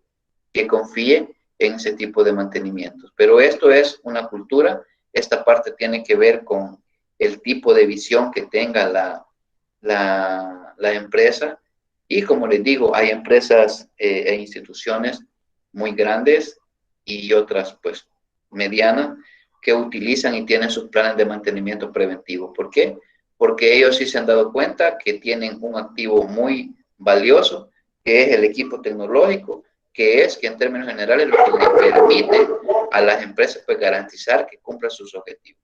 Speaker 1: confíe en ese tipo de mantenimientos. Pero esto es una cultura, esta parte tiene que ver con el tipo de visión que tenga la empresa. Y como les digo, hay empresas e instituciones muy grandes y otras pues medianas que utilizan y tienen sus planes de mantenimiento preventivo. ¿Por qué? Porque ellos sí se han dado cuenta que tienen un activo muy valioso, que es el equipo tecnológico, que es que en términos generales lo que le permite a las empresas pues garantizar que cumplan sus objetivos.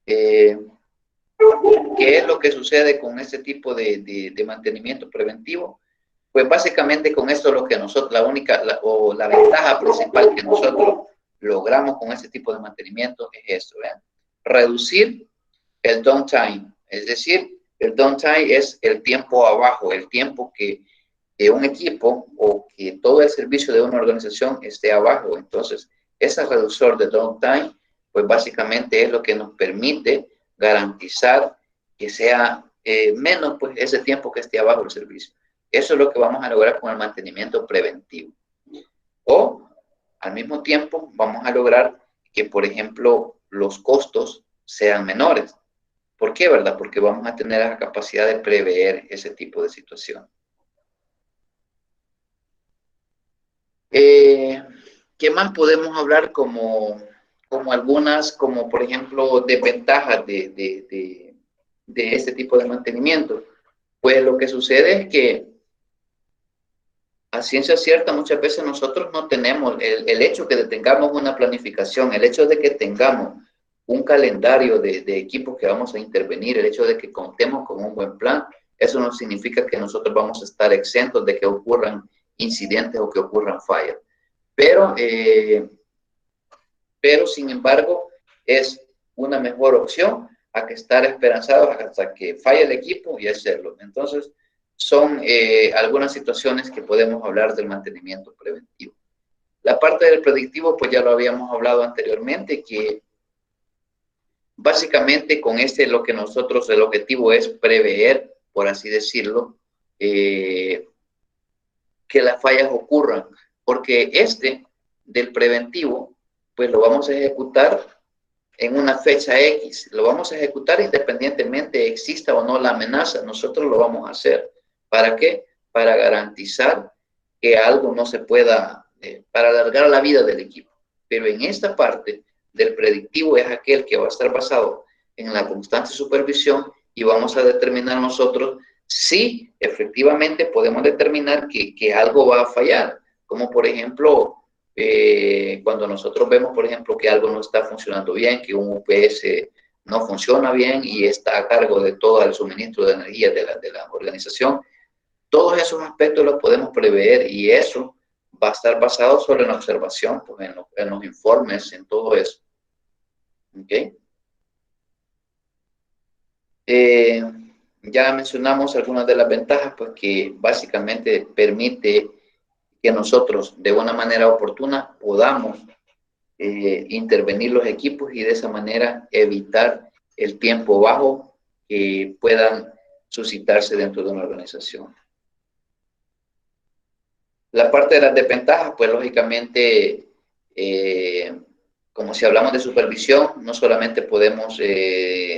Speaker 1: ¿Qué es lo que sucede con este tipo de mantenimiento preventivo? Pues básicamente con esto lo que nosotros, la ventaja principal que nosotros logramos con este tipo de mantenimiento es esto, ¿vean? Reducir el downtime, es decir, el downtime es el tiempo abajo, el tiempo que un equipo o que todo el servicio de una organización esté abajo. Entonces, ese reductor de downtime, pues básicamente es lo que nos permite garantizar que sea menos pues ese tiempo que esté abajo el servicio. Eso es lo que vamos a lograr con el mantenimiento preventivo. O, al mismo tiempo, vamos a lograr que, por ejemplo, los costos sean menores. ¿Por qué, verdad? Porque vamos a tener la capacidad de prever ese tipo de situación. ¿Qué más podemos hablar como algunas, como por ejemplo, desventajas de este tipo de mantenimiento? Pues lo que sucede es que a ciencia cierta muchas veces nosotros no tenemos el hecho que tengamos una planificación, el hecho de que tengamos un calendario de equipos que vamos a intervenir, el hecho de que contemos con un buen plan, eso no significa que nosotros vamos a estar exentos de que ocurran incidentes o que ocurran fallas. Pero sin embargo, es una mejor opción a que estar esperanzados hasta que falle el equipo y hacerlo. Entonces, son algunas situaciones que podemos hablar del mantenimiento preventivo. La parte del predictivo, pues ya lo habíamos hablado anteriormente, que básicamente con lo que nosotros, el objetivo es prever, por así decirlo, que las fallas ocurran, porque del preventivo, pues lo vamos a ejecutar en una fecha X, lo vamos a ejecutar independientemente exista o no la amenaza, nosotros lo vamos a hacer. ¿Para qué? Para garantizar que algo no se pueda, para alargar la vida del equipo. Pero en esta parte del predictivo es aquel que va a estar basado en la constante supervisión y vamos a determinar nosotros si efectivamente podemos determinar que algo va a fallar, como por ejemplo cuando nosotros vemos, por ejemplo, que algo no está funcionando bien, que un UPS no funciona bien y está a cargo de todo el suministro de energía de la organización, todos esos aspectos los podemos prever y eso va a estar basado sobre la observación, pues, en los informes, en todo eso. ¿Ok? Ya mencionamos algunas de las ventajas, pues que básicamente permite que nosotros de una manera oportuna podamos intervenir los equipos y de esa manera evitar el tiempo bajo que puedan suscitarse dentro de una organización. La parte de las desventajas, pues lógicamente, como si hablamos de supervisión, no solamente podemos,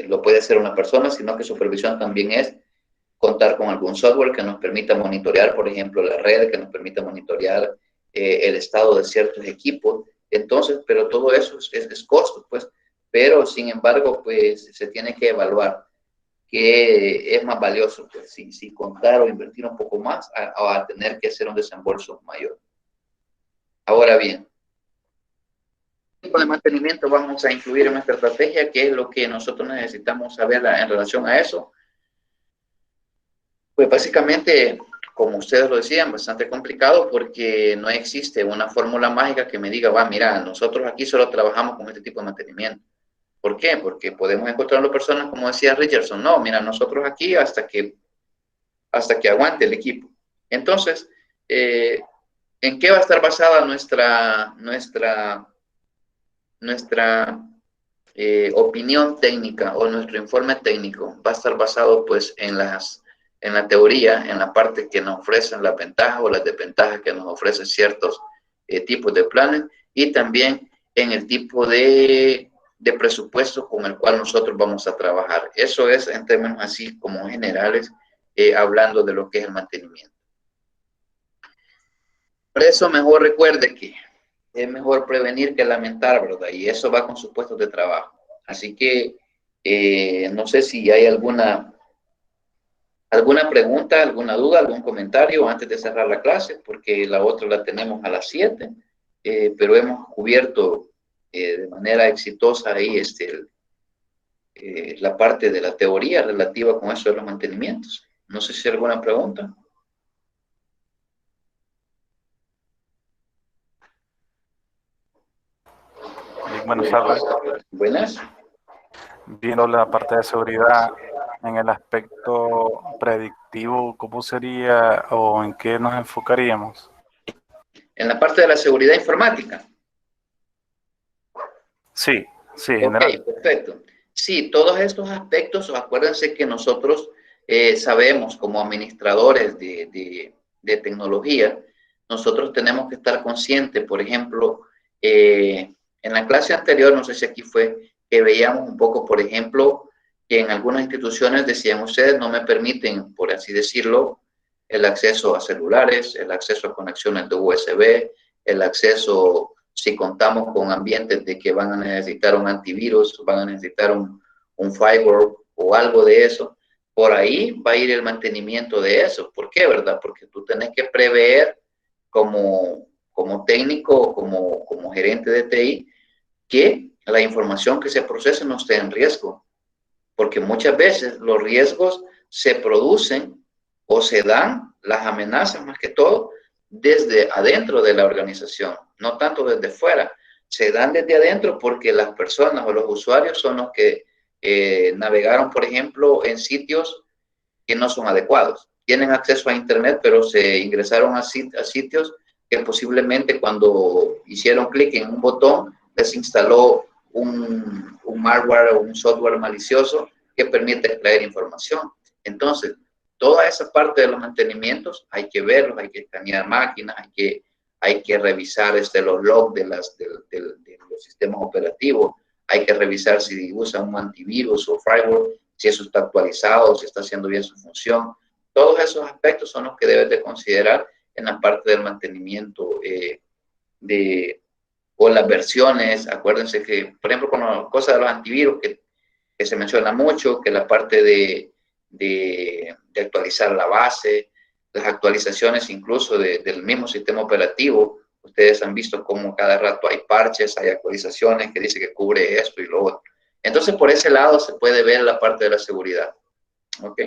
Speaker 1: lo puede hacer una persona, sino que supervisión también es contar con algún software que nos permita monitorear, por ejemplo, la red, que nos permita monitorear el estado de ciertos equipos. Entonces, pero todo eso es costo, pues, pero sin embargo, pues se tiene que evaluar qué es más valioso, pues, si contar o invertir un poco más a tener que hacer un desembolso mayor. Ahora bien, ¿qué tipo de mantenimiento vamos a incluir en nuestra estrategia? ¿Qué es lo que nosotros necesitamos saber en relación a eso? Pues básicamente, como ustedes lo decían, bastante complicado porque no existe una fórmula mágica que me diga, va, mira, nosotros aquí solo trabajamos con este tipo de mantenimiento. ¿Por qué? Porque podemos encontrar personas, como decía Richardson, no, mira, nosotros aquí hasta que aguante el equipo. Entonces, ¿en qué va a estar basada nuestra opinión técnica o nuestro informe técnico? Va a estar basado pues en la teoría, en la parte que nos ofrecen las ventajas o las desventajas que nos ofrecen ciertos tipos de planes y también en el tipo de presupuesto con el cual nosotros vamos a trabajar. Eso es en términos así como generales, hablando de lo que es el mantenimiento. Por eso mejor recuerde que es mejor prevenir que lamentar, ¿verdad? Y eso va con sus puestos de trabajo. Así que no sé si hay alguna pregunta, alguna duda, algún comentario antes de cerrar la clase, porque la otra la tenemos a las 7, pero hemos cubierto de manera exitosa ahí la parte de la teoría relativa con eso de los mantenimientos. No sé si hay alguna pregunta.
Speaker 8: Buenas tardes.
Speaker 1: Buenas.
Speaker 8: Viendo la parte de seguridad en el aspecto predictivo, ¿cómo sería o en qué nos enfocaríamos?
Speaker 1: En la parte de la seguridad informática.
Speaker 8: Sí, general.
Speaker 1: Ok, perfecto. Sí, todos estos aspectos, acuérdense que nosotros sabemos como administradores de tecnología, nosotros tenemos que estar conscientes, por ejemplo, en la clase anterior, no sé si aquí fue, que veíamos un poco, por ejemplo, que en algunas instituciones decían ustedes no me permiten, por así decirlo, el acceso a celulares, el acceso a conexiones de USB, el acceso, si contamos con ambientes de que van a necesitar un antivirus, van a necesitar un firewall o algo de eso, por ahí va a ir el mantenimiento de eso. ¿Por qué, verdad? Porque tú tenés que prever como técnico, como gerente de TI, que la información que se procese no esté en riesgo. Porque muchas veces los riesgos se producen o se dan, las amenazas más que todo, desde adentro de la organización, no tanto desde fuera. Se dan desde adentro porque las personas o los usuarios son los que navegaron, por ejemplo, en sitios que no son adecuados. Tienen acceso a Internet, pero se ingresaron a sitios que posiblemente cuando hicieron clic en un botón, les instaló un malware o un software malicioso que permite extraer información. Entonces, toda esa parte de los mantenimientos hay que verlos, hay que escanear máquinas, hay que revisar los logs de los sistemas operativos, hay que revisar si usan un antivirus o firewall, si eso está actualizado, si está haciendo bien su función. Todos esos aspectos son los que debes de considerar en la parte del mantenimiento o las versiones. Acuérdense que, por ejemplo, con la cosa de los antivirus, que se menciona mucho, que la parte de actualizar la base, las actualizaciones incluso del mismo sistema operativo, Ustedes han visto cómo cada rato hay parches, hay actualizaciones que dice que cubre esto y lo otro. Entonces, por ese lado se puede ver la parte de la seguridad. ¿Ok?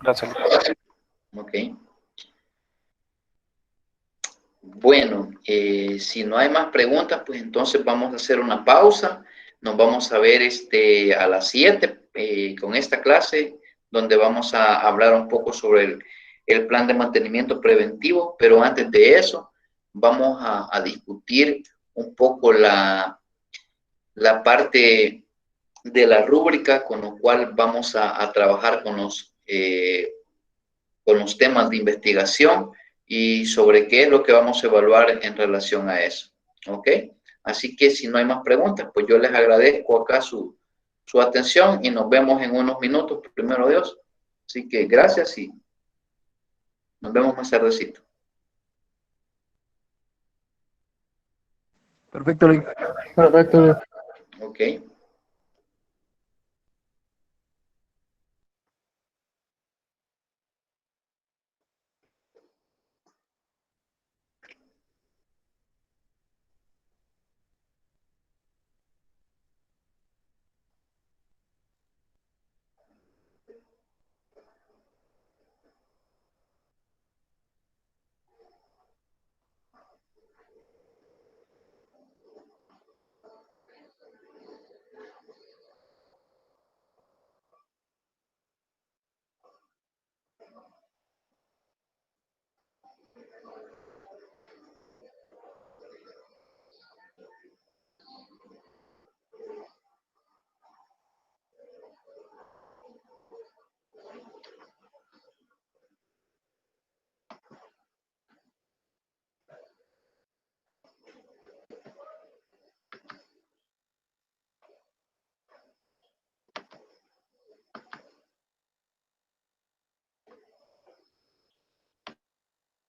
Speaker 8: Gracias.
Speaker 1: Ok. Bueno, si no hay más preguntas, pues entonces vamos a hacer una pausa. Nos vamos a ver a las 7 con esta clase, donde vamos a hablar un poco sobre el plan de mantenimiento preventivo, pero antes de eso, vamos a discutir un poco la parte de la rúbrica, con lo cual vamos a trabajar con los temas de investigación y sobre qué es lo que vamos a evaluar en relación a eso. ¿Ok? Así que si no hay más preguntas, pues yo les agradezco acá su atención y nos vemos en unos minutos, primero Dios. Así que gracias y nos vemos más tardecito.
Speaker 5: Perfecto, Luis. Perfecto, Luis.
Speaker 1: Ok.